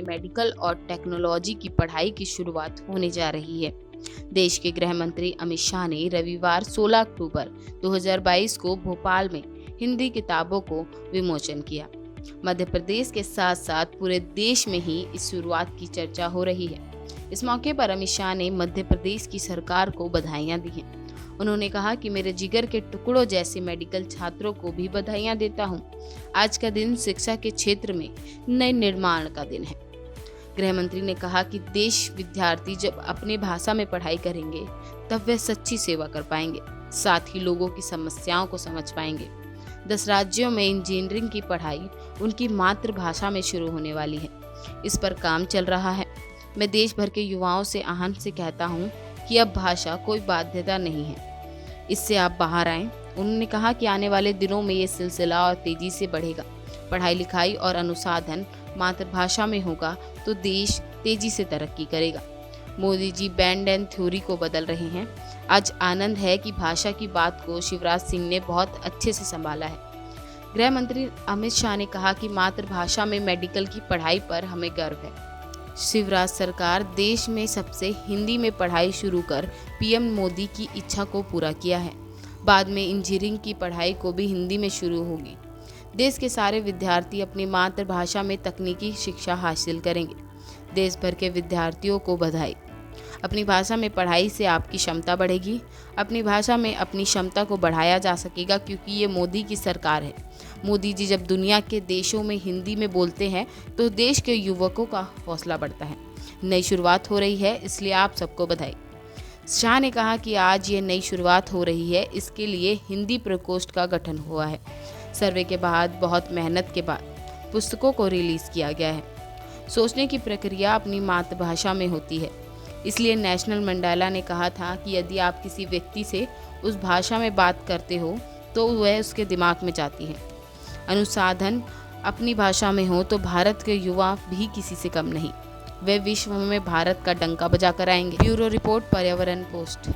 में मेडिकल और टेक्नोलॉजी की पढ़ाई की शुरुआत होने जा रही है। देश के गृह मंत्री अमित शाह ने रविवार 16 अक्टूबर 2022 को भोपाल में हिंदी किताबों को विमोचन किया। मध्य प्रदेश के साथ साथ पूरे देश में ही इस शुरुआत की चर्चा हो रही है। इस मौके पर अमित शाह ने मध्य प्रदेश की सरकार को बधाइयां दी हैं। उन्होंने कहा कि मेरे जिगर के टुकड़ों जैसे मेडिकल छात्रों को भी बधाइयां देता हूं। आज का दिन शिक्षा के क्षेत्र में नए निर्माण का दिन है। गृह मंत्री ने कहा कि देश विद्यार्थी जब अपनी भाषा में पढ़ाई करेंगे तब वे सच्ची सेवा कर पाएंगे, साथ ही लोगों की समस्याओं को समझ पाएंगे। 10 राज्यों में इंजीनियरिंग की पढ़ाई उनकी मातृभाषा में शुरू होने वाली है। इस पर काम चल रहा है। मैं देश भर के युवाओं से आहन से कहता हूं कि अब भाषा कोई बाध्यता नहीं है, इससे आप बाहर आएं। उन्होंने कहा कि आने वाले दिनों में ये सिलसिला और तेजी से बढ़ेगा। पढ़ाई लिखाई और अनुसंधान मातृभाषा में होगा तो देश तेजी से तरक्की करेगा। Modi ji band and theory को बदल रहे हैं। आज आनंद है कि भाषा की बात को शिवराज सिंह ने बहुत अच्छे से संभाला है। गृह मंत्री अमित शाह ने कहा कि मातृभाषा में मेडिकल की पढ़ाई पर हमें गर्व है। शिवराज सरकार देश में सबसे हिंदी में पढ़ाई शुरू कर पीएम मोदी की इच्छा को पूरा किया है। बाद में इंजीनियरिंग की पढ़ाई को भी हिंदी में शुरू होगी। देश के सारे विद्यार्थी अपनी मातृभाषा में तकनीकी शिक्षा हासिल करेंगे। देश भर के विद्यार्थियों को बधाई। अपनी भाषा में पढ़ाई से आपकी क्षमता बढ़ेगी। अपनी भाषा में अपनी क्षमता को बढ़ाया जा सकेगा क्योंकि ये मोदी की सरकार है। मोदी जी जब दुनिया के देशों में हिंदी में बोलते हैं तो देश के युवकों का हौसला बढ़ता है। नई शुरुआत हो रही है, इसलिए आप सबको बधाई। शाह ने कहा कि आज ये नई शुरुआत हो रही है, इसके लिए हिंदी प्रकोष्ठ का गठन हुआ है। सर्वे के बाद बहुत मेहनत के बाद पुस्तकों को रिलीज किया गया है। सोचने की प्रक्रिया अपनी मातृभाषा में होती है, इसलिए नेशनल मंडेला ने कहा था कि यदि आप किसी व्यक्ति से उस भाषा में बात करते हो तो वह उसके दिमाग में जाती है। अनुसंधान अपनी भाषा में हो तो भारत के युवा भी किसी से कम नहीं, वे विश्व में भारत का डंका बजाकर आएंगे। ब्यूरो रिपोर्ट, पर्यावरण पोस्ट।